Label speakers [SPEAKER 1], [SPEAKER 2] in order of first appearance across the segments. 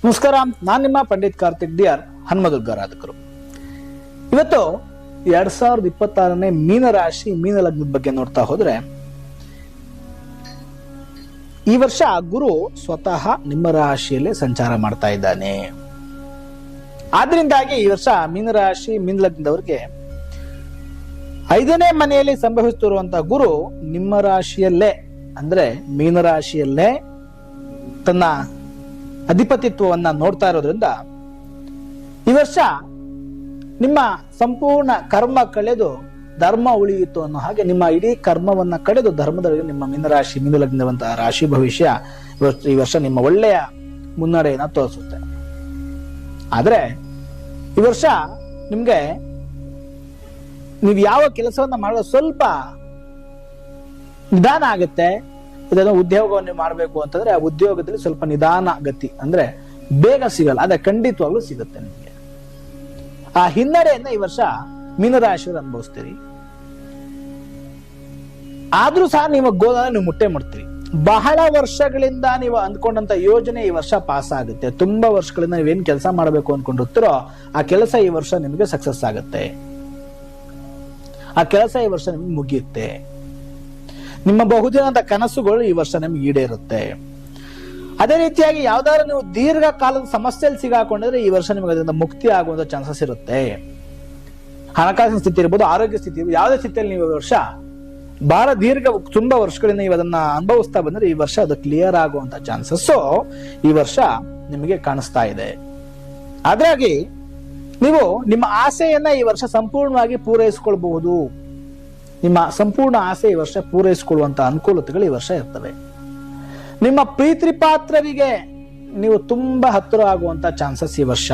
[SPEAKER 1] ನಮಸ್ಕಾರ, ನಾನು ನಿಮ್ಮ ಪಂಡಿತ್ ಕಾರ್ತಿಕ್ ಡಿ ಆರ್ ಹನುಮದುರ್ಗಾರಾಧಕರು. ಇವತ್ತು 2026ನೇ ಮೀನರಾಶಿ ಮೀನ ಲಗ್ನದ ಬಗ್ಗೆ ನೋಡ್ತಾ ಹೋದ್ರೆ, ಈ ವರ್ಷ ಗುರು ಸ್ವತಃ ನಿಮ್ಮ ರಾಶಿಯಲ್ಲೇ ಸಂಚಾರ ಮಾಡ್ತಾ ಇದ್ದಾನೆ. ಆದ್ರಿಂದಾಗಿ ಈ ವರ್ಷ ಮೀನರಾಶಿ ಮೀನ ಲಗ್ನದವರಿಗೆ 5ನೇ ಮನೆಯಲ್ಲಿ ಸಂಭವಿಸುತ್ತಿರುವಂತಹ ಗುರು ನಿಮ್ಮ ರಾಶಿಯಲ್ಲೇ ಅಂದ್ರೆ ಮೀನರಾಶಿಯಲ್ಲೇ ತನ್ನ ಅಧಿಪತಿತ್ವವನ್ನ ನೋಡ್ತಾ ಇರೋದ್ರಿಂದ ಈ ವರ್ಷ ನಿಮ್ಮ ಸಂಪೂರ್ಣ ಕರ್ಮ ಕಳೆದು ಧರ್ಮ ಉಳಿಯಿತು ಅನ್ನೋ ಹಾಗೆ ನಿಮ್ಮ ಇಡೀ ಕರ್ಮವನ್ನ ಕಳೆದು ಧರ್ಮದೊಳಗೆ ನಿಮ್ಮ ಮೀನರಾಶಿ ಮೀನ ಲಗ್ನವಂತಹ ರಾಶಿ ಭವಿಷ್ಯ ಈ ವರ್ಷ ನಿಮ್ಮ ಒಳ್ಳೆಯ ಮುನ್ನಡೆಯನ್ನ ತೋರಿಸುತ್ತೆ. ಆದ್ರೆ ಈ ವರ್ಷ ನಿಮ್ಗೆ ನೀವು ಯಾವ ಕೆಲಸವನ್ನ ಮಾಡೋದು ಸ್ವಲ್ಪ ನಿಧಾನ ಆಗುತ್ತೆ. ಇದನ್ನು ಉದ್ಯೋಗವನ್ನು ಮಾಡಬೇಕು ಅಂತಂದ್ರೆ ಆ ಉದ್ಯೋಗದಲ್ಲಿ ಸ್ವಲ್ಪ ನಿಧಾನ ಗತಿ ಅಂದ್ರೆ ಬೇಗ ಸಿಗಲ್ಲ, ಅದೇ ಖಂಡಿತವಾಗ್ಲೂ ಸಿಗುತ್ತೆ ನಿಮಗೆ. ಆ ಹಿನ್ನಡೆಯನ್ನ ಈ ವರ್ಷ ಮೀನರಾಶಿಯವರು ಅನುಭವಿಸ್ತೀರಿ. ಆದ್ರೂ ಸಹ ನೀವು ಗೋಲನ್ನ ನೀವು ಮುಟ್ಟೆ ಮಾಡ್ತೀರಿ. ಬಹಳ ವರ್ಷಗಳಿಂದ ನೀವು ಅಂದ್ಕೊಂಡಂತ ಯೋಜನೆ ಈ ವರ್ಷ ಪಾಸ್ ಆಗುತ್ತೆ. ತುಂಬಾ ವರ್ಷಗಳಿಂದ ನೀವೇನ್ ಕೆಲಸ ಮಾಡಬೇಕು ಅನ್ಕೊಂಡಿರ್ತೀರೋ ಆ ಕೆಲಸ ಈ ವರ್ಷ ನಿಮಗೆ ಸಕ್ಸಸ್ ಆಗುತ್ತೆ. ಆ ಕೆಲಸ ಈ ವರ್ಷ ನಿಮ್ಗೆ ಮುಗಿಯುತ್ತೆ. ನಿಮ್ಮ ಬಹುದಿನದ ಕನಸುಗಳು ಈ ವರ್ಷ ನಿಮ್ಗೆ ಈಡೇರುತ್ತೆ. ಅದೇ ರೀತಿಯಾಗಿ ಯಾವ್ದಾದ್ರು ನೀವು ದೀರ್ಘಕಾಲದ ಸಮಸ್ಯೆಯಲ್ಲಿ ಸಿಗಾಕೊಂಡಿದ್ರೆ ಈ ವರ್ಷ ನಿಮಗೆ ಅದರಿಂದ ಮುಕ್ತಿ ಆಗುವಂತ ಚಾನ್ಸಸ್ ಇರುತ್ತೆ. ಹಣಕಾಸಿನ ಸ್ಥಿತಿ ಇರ್ಬೋದು, ಆರೋಗ್ಯ ಸ್ಥಿತಿ ಇರ್ಬೋದು, ಯಾವುದೇ ಸ್ಥಿತಿಯಲ್ಲಿ ನೀವು ಈ ವರ್ಷ ಬಹಳ ತುಂಬಾ ವರ್ಷಗಳಿಂದ ನೀವು ಅದನ್ನ ಅನುಭವಿಸ್ತಾ ಬಂದ್ರೆ ಈ ವರ್ಷ ಅದು ಕ್ಲಿಯರ್ ಆಗುವಂತ ಚಾನ್ಸಸ್ ಈ ವರ್ಷ ನಿಮಗೆ ಕಾಣಿಸ್ತಾ ಇದೆ. ಹಾಗಾಗಿ ನೀವು ನಿಮ್ಮ ಆಸೆಯನ್ನ ಈ ವರ್ಷ ಸಂಪೂರ್ಣವಾಗಿ ಪೂರೈಸಿಕೊಳ್ಬಹುದು. ನಿಮ್ಮ ಸಂಪೂರ್ಣ ಆಸೆ ಈ ವರ್ಷ ಪೂರೈಸಿಕೊಳ್ಳುವಂತ ಅನುಕೂಲತೆಗಳು ಈ ವರ್ಷ ಇರ್ತವೆ. ನಿಮ್ಮ ಪ್ರೀತಿ ಪಾತ್ರರಿಗೆ ನೀವು ತುಂಬಾ ಹತ್ತಿರ ಆಗುವಂತ ಚಾನ್ಸಸ್ ಈ ವರ್ಷ.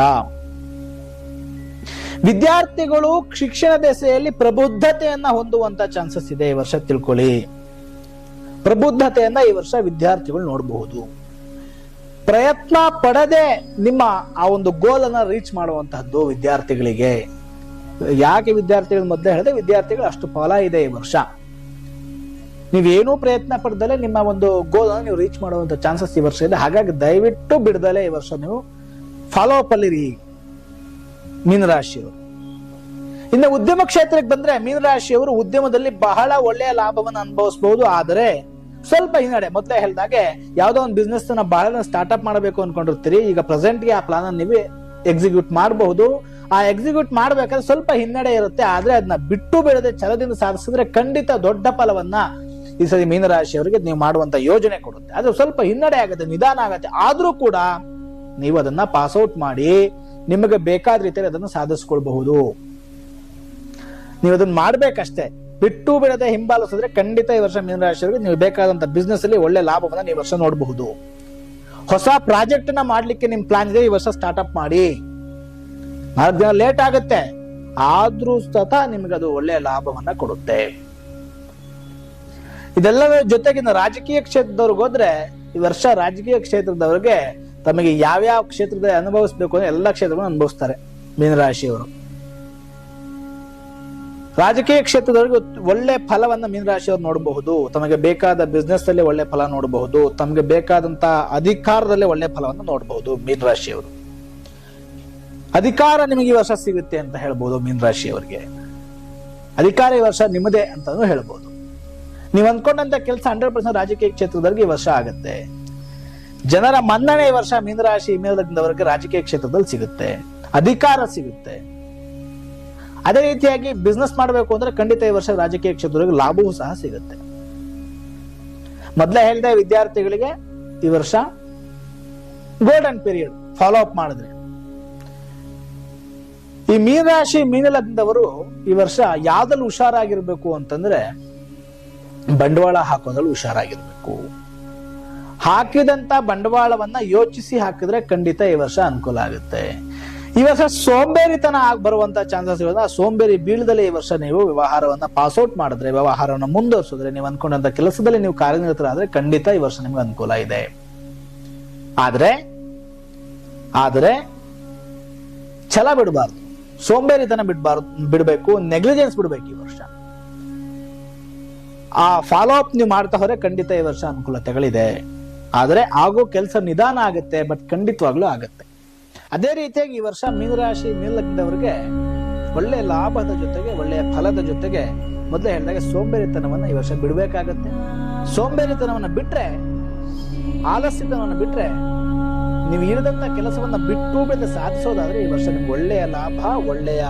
[SPEAKER 1] ವಿದ್ಯಾರ್ಥಿಗಳು ಶಿಕ್ಷಣ ದೆಸೆಯಲ್ಲಿ ಪ್ರಬುದ್ಧತೆಯನ್ನ ಹೊಂದುವಂತ ಚಾನ್ಸಸ್ ಇದೆ ಈ ವರ್ಷ, ತಿಳ್ಕೊಳ್ಳಿ. ಪ್ರಬುದ್ಧತೆಯನ್ನ ಈ ವರ್ಷ ವಿದ್ಯಾರ್ಥಿಗಳು ನೋಡಬಹುದು. ಪ್ರಯತ್ನ ಪಡದೆ ನಿಮ್ಮ ಆ ಒಂದು ಗೋಲ್ ಅನ್ನ ರೀಚ್ ಮಾಡುವಂತಹದ್ದು ವಿದ್ಯಾರ್ಥಿಗಳಿಗೆ. ಯಾಕೆ ವಿದ್ಯಾರ್ಥಿಗಳು ಮೊದಲೇ ಹೇಳಿದೆ, ವಿದ್ಯಾರ್ಥಿಗಳು ಅಷ್ಟು ಫಲ ಇದೆ ಈ ವರ್ಷ. ನೀವೇನೂ ಪ್ರಯತ್ನ ಪಡೆದಲೆ ನಿಮ್ಮ ಒಂದು ಗೋಲ್ ಅನ್ನು ನೀವು ರೀಚ್ ಮಾಡುವಂತ ಚಾನ್ಸಸ್ ಈ ವರ್ಷ ಇದೆ. ಹಾಗಾಗಿ ದಯವಿಟ್ಟು ಬಿಡದಲೆ ಈ ವರ್ಷ ನೀವು ಫಾಲೋ ಅಪ್ ಅಲ್ಲಿರಿ ಮೀನರಾಶಿಯವರು. ಇನ್ನು ಉದ್ಯಮ ಕ್ಷೇತ್ರಕ್ಕೆ ಬಂದ್ರೆ ಮೀನರಾಶಿಯವರು ಉದ್ಯಮದಲ್ಲಿ ಬಹಳ ಒಳ್ಳೆಯ ಲಾಭವನ್ನು ಅನುಭವಿಸಬಹುದು. ಆದರೆ ಸ್ವಲ್ಪ ಹಿನ್ನಡೆ. ಮೊದಲೇ ಹೇಳಿದಾಗೆ ಯಾವ್ದೋ ಒಂದು ಬಿಸ್ನೆಸ್ ನ ಬಹಳ ಸ್ಟಾರ್ಟ್ಅಪ್ ಮಾಡಬೇಕು ಅನ್ಕೊಂಡಿರ್ತೀರಿ. ಈಗ ಪ್ರೆಸೆಂಟ್ ಗೆ ಆ ಪ್ಲಾನ್ ಅನ್ನು ನೀವು ಎಕ್ಸಿಕ್ಯೂಟ್ ಮಾಡಬಹುದು. ಆ ಎಕ್ಸಿಕ್ಯೂಟ್ ಮಾಡ್ಬೇಕಾದ್ರೆ ಸ್ವಲ್ಪ ಹಿನ್ನಡೆ ಇರುತ್ತೆ. ಆದ್ರೆ ಅದನ್ನ ಬಿಟ್ಟು ಬಿಡದೆ ಛಲದಿಂದ ಸಾಧಿಸಿದ್ರೆ ಖಂಡಿತ ದೊಡ್ಡ ಫಲವನ್ನ ಈ ಸರಿ ಮೀನರಾಶಿಯವರಿಗೆ ನೀವು ಮಾಡುವಂತ ಯೋಜನೆ ಕೊಡುತ್ತೆ. ಅದು ಸ್ವಲ್ಪ ಹಿನ್ನಡೆ ಆಗುತ್ತೆ, ನಿಧಾನ ಆಗತ್ತೆ. ಆದ್ರೂ ಕೂಡ ನೀವು ಅದನ್ನ ಪಾಸ್ ಔಟ್ ಮಾಡಿ ನಿಮಗೆ ಬೇಕಾದ ರೀತಿಯಲ್ಲಿ ಅದನ್ನು ಸಾಧಿಸ್ಕೊಳ್ಬಹುದು. ನೀವು ಅದನ್ನ ಮಾಡ್ಬೇಕಷ್ಟೇ. ಬಿಟ್ಟು ಬಿಡದೆ ಹಿಂಬಾಲಿಸಿದ್ರೆ ಖಂಡಿತ ಈ ವರ್ಷ ಮೀನರಾಶಿಯವರಿಗೆ ನೀವು ಬೇಕಾದಂತ ಬಿಸ್ನೆಸ್ ಅಲ್ಲಿ ಒಳ್ಳೆ ಲಾಭವನ್ನ ನೀವು ವರ್ಷ ನೋಡಬಹುದು. ಹೊಸ ಪ್ರಾಜೆಕ್ಟ್ ನ ಮಾಡ್ಲಿಕ್ಕೆ ನಿಮ್ ಪ್ಲಾನ್ ಇದೆ, ಈ ವರ್ಷ ಸ್ಟಾರ್ಟ್ಅಪ್ ಮಾಡಿ. 4 ದಿನ ಲೇಟ್ ಆಗುತ್ತೆ, ಆದ್ರೂ ಸತ ನಿಮ್ಗೆ ಅದು ಒಳ್ಳೆಯ ಲಾಭವನ್ನ ಕೊಡುತ್ತೆ. ಇದೆಲ್ಲರ ಜೊತೆಗೆ ರಾಜಕೀಯ ಕ್ಷೇತ್ರದವ್ರಿಗೆ ಹೋದ್ರೆ ಈ ವರ್ಷ ರಾಜಕೀಯ ಕ್ಷೇತ್ರದವ್ರಿಗೆ ತಮಗೆ ಯಾವ್ಯಾವ ಕ್ಷೇತ್ರದಲ್ಲಿ ಅನುಭವಿಸ್ಬೇಕು ಅಂದ್ರೆ ಎಲ್ಲಾ ಕ್ಷೇತ್ರಗಳನ್ನು ಅನುಭವಿಸ್ತಾರೆ ಮೀನರಾಶಿಯವರು. ರಾಜಕೀಯ ಕ್ಷೇತ್ರದವರಿಗೆ ಒಳ್ಳೆ ಫಲವನ್ನ ಮೀನರಾಶಿಯವರು ನೋಡಬಹುದು. ತಮಗೆ ಬೇಕಾದ ಬಿಸ್ನೆಸ್ ಅಲ್ಲಿ ಒಳ್ಳೆ ಫಲ ನೋಡಬಹುದು. ತಮಗೆ ಬೇಕಾದಂತ ಅಧಿಕಾರದಲ್ಲಿ ಒಳ್ಳೆ ಫಲವನ್ನು ನೋಡಬಹುದು ಮೀನರಾಶಿಯವರು. ಅಧಿಕಾರ ನಿಮಗೆ ಈ ವರ್ಷ ಸಿಗುತ್ತೆ ಅಂತ ಹೇಳ್ಬೋದು ಮೀನರಾಶಿಯವರಿಗೆ. ಅಧಿಕಾರ ಈ ವರ್ಷ ನಿಮ್ಮದೇ ಅಂತಾನು ಹೇಳ್ಬೋದು. ನೀವು ಅಂದ್ಕೊಂಡಂತ ಕೆಲಸ 100% ರಾಜಕೀಯ ಕ್ಷೇತ್ರದವರಿಗೆ ಈ ವರ್ಷ ಆಗುತ್ತೆ. ಜನರ ಮನ್ನಣೆ ಈ ವರ್ಷ ಮೀನರಾಶಿ ಮೀನಲಗ್ನದವರಿಗೆ ರಾಜಕೀಯ ಕ್ಷೇತ್ರದಲ್ಲಿ ಸಿಗುತ್ತೆ, ಅಧಿಕಾರ ಸಿಗುತ್ತೆ. ಅದೇ ರೀತಿಯಾಗಿ ಬಿಸ್ನೆಸ್ ಮಾಡಬೇಕು ಅಂದ್ರೆ ಖಂಡಿತ ಈ ವರ್ಷ ರಾಜಕೀಯ ಕ್ಷೇತ್ರದವರಿಗೆ ಲಾಭವೂ ಸಹ ಸಿಗುತ್ತೆ. ಮೊದಲೇ ಹೇಳಿದೆ, ವಿದ್ಯಾರ್ಥಿಗಳಿಗೆ ಈ ವರ್ಷ ಗೋಲ್ಡನ್ ಪೀರಿಯಡ್ ಫಾಲೋ ಅಪ್ ಮಾಡಿದ್ರೆ. ಈ ಮೀನರಾಶಿ ಮೀನಲಗ್ನದವರು ಈ ವರ್ಷ ಯಾವ್ದ್ರಲ್ಲಿ ಹುಷಾರಾಗಿರ್ಬೇಕು ಅಂತಂದ್ರೆ ಬಂಡವಾಳ ಹಾಕೋದ್ರಲ್ಲಿ ಹುಷಾರಾಗಿರ್ಬೇಕು. ಹಾಕಿದಂತ ಬಂಡವಾಳವನ್ನ ಯೋಚಿಸಿ ಹಾಕಿದ್ರೆ ಖಂಡಿತ ಈ ವರ್ಷ ಅನುಕೂಲ ಆಗುತ್ತೆ. ಈ ವರ್ಷ ಸೋಂಬೇರಿತನ ಬರುವಂತ ಚಾನ್ಸಸ್ ಇರೋದು. ಆ ಸೋಂಬೇರಿ ಬೀಳದಲ್ಲಿ ಈ ವರ್ಷ ನೀವು ವ್ಯವಹಾರವನ್ನ ಪಾಸ್ ಔಟ್ ಮಾಡಿದ್ರೆ, ವ್ಯವಹಾರವನ್ನ ಮುಂದುವರಿಸಿದ್ರೆ, ನೀವು ಅನ್ಕೊಂಡಂತ ಕೆಲಸದಲ್ಲಿ ನೀವು ಕಾರ್ಯನಿರತರಾದ್ರೆ ಖಂಡಿತ ಈ ವರ್ಷ ನಿಮ್ಗೆ ಅನುಕೂಲ ಇದೆ. ಆದ್ರೆ ಛಲ ಬಿಡಬಾರ್ದು, ಸೋಂಬೇರಿತನ ಬಿಡಬೇಕು, ನೆಗ್ಲಿಜೆನ್ಸ್ ಬಿಡಬೇಕು ಈ ವರ್ಷ. ಆ ಫಾಲೋ ಅಪ್ ನೀವು ಮಾಡ್ತಾ ಹೋದ್ರೆ ಖಂಡಿತ ಈ ವರ್ಷ ಅನುಕೂಲತೆಗಳಿದೆ. ಆದರೆ ಆಗೋ ಕೆಲಸ ನಿಧಾನ ಆಗುತ್ತೆ, ಬಟ್ ಖಂಡಿತವಾಗ್ಲೂ ಆಗುತ್ತೆ. ಅದೇ ರೀತಿಯಾಗಿ ಈ ವರ್ಷ ಮೀನರಾಶಿ ಮೀನಲಗ್ನದವರಿಗೆ ಒಳ್ಳೆ ಲಾಭದ ಜೊತೆಗೆ ಒಳ್ಳೆಯ ಫಲದ ಜೊತೆಗೆ ಮೊದಲೇ ಹೇಳಿದಾಗ ಸೋಂಬೇರಿತನವನ್ನ ಈ ವರ್ಷ ಬಿಡಬೇಕಾಗತ್ತೆ. ಸೋಂಬೇರಿತನವನ್ನ ಬಿಟ್ರೆ, ಆಲಸ್ಯತನವನ್ನ ಬಿಟ್ರೆ, ನೀವು ಇರದಂತ ಕೆಲಸವನ್ನ ಬಿಟ್ಟು ಬಿಡದೆ ಸಾಧಿಸೋದಾದ್ರೆ ಈ ವರ್ಷ ನಿಮ್ಗೆ ಒಳ್ಳೆಯ ಲಾಭ, ಒಳ್ಳೆಯ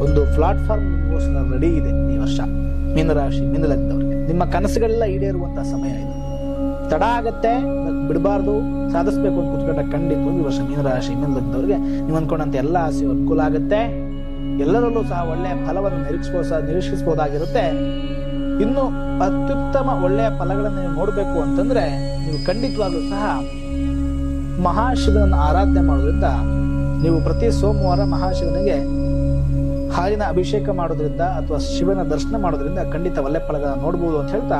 [SPEAKER 1] ಒಂದು ಪ್ಲಾಟ್ಫಾರ್ಮ್ ನಿಮಗೋಸ್ಕರ ರೆಡಿ ಇದೆ ಈ ವರ್ಷ. ಮೀನರಾಶಿ ಮೀನಲಗ್ನದವರಿಗೆ ನಿಮ್ಮ ಕನಸುಗಳೆಲ್ಲ ಈಡೇರುವಂತಹ ಸಮಯ ಇದು. ತಡ ಆಗತ್ತೆ, ಬಿಡಬಾರ್ದು, ಸಾಧಿಸ್ಬೇಕು ಅಂತ ಕೂತ್ಕೊಂಡ ಖಂಡಿತವಾಗಿ ಈ ವರ್ಷ ಮೀನರಾಶಿ ಮೀನಲಗ್ನದವರಿಗೆ ನೀವು ಅನ್ಕೊಂಡಂತ ಎಲ್ಲ ಆಸೆ ಅನುಕೂಲ ಆಗುತ್ತೆ. ಎಲ್ಲರಲ್ಲೂ ಸಹ ಒಳ್ಳೆಯ ಫಲವನ್ನು ನಿರೀಕ್ಷಿಸಬಹುದಾಗಿರುತ್ತೆ. ಇನ್ನು ಅತ್ಯುತ್ತಮ ಒಳ್ಳೆಯ ಫಲಗಳನ್ನು ನೀವು ನೋಡ್ಬೇಕು ಅಂತಂದ್ರೆ ನೀವು ಖಂಡಿತವಾಗ್ಲೂ ಸಹ ಮಹಾಶಿವನನ್ನು ಆರಾಧನೆ ಮಾಡೋದ್ರಿಂದ, ನೀವು ಪ್ರತಿ ಸೋಮವಾರ ಮಹಾಶಿವನಿಗೆ ಹಾಲಿನ ಅಭಿಷೇಕ ಮಾಡೋದ್ರಿಂದ ಅಥವಾ ಶಿವನ ದರ್ಶನ ಮಾಡೋದ್ರಿಂದ ಖಂಡಿತ ಒಳ್ಳೆ ಫಲಗಳನ್ನು ನೋಡ್ಬೋದು ಅಂತ ಹೇಳ್ತಾ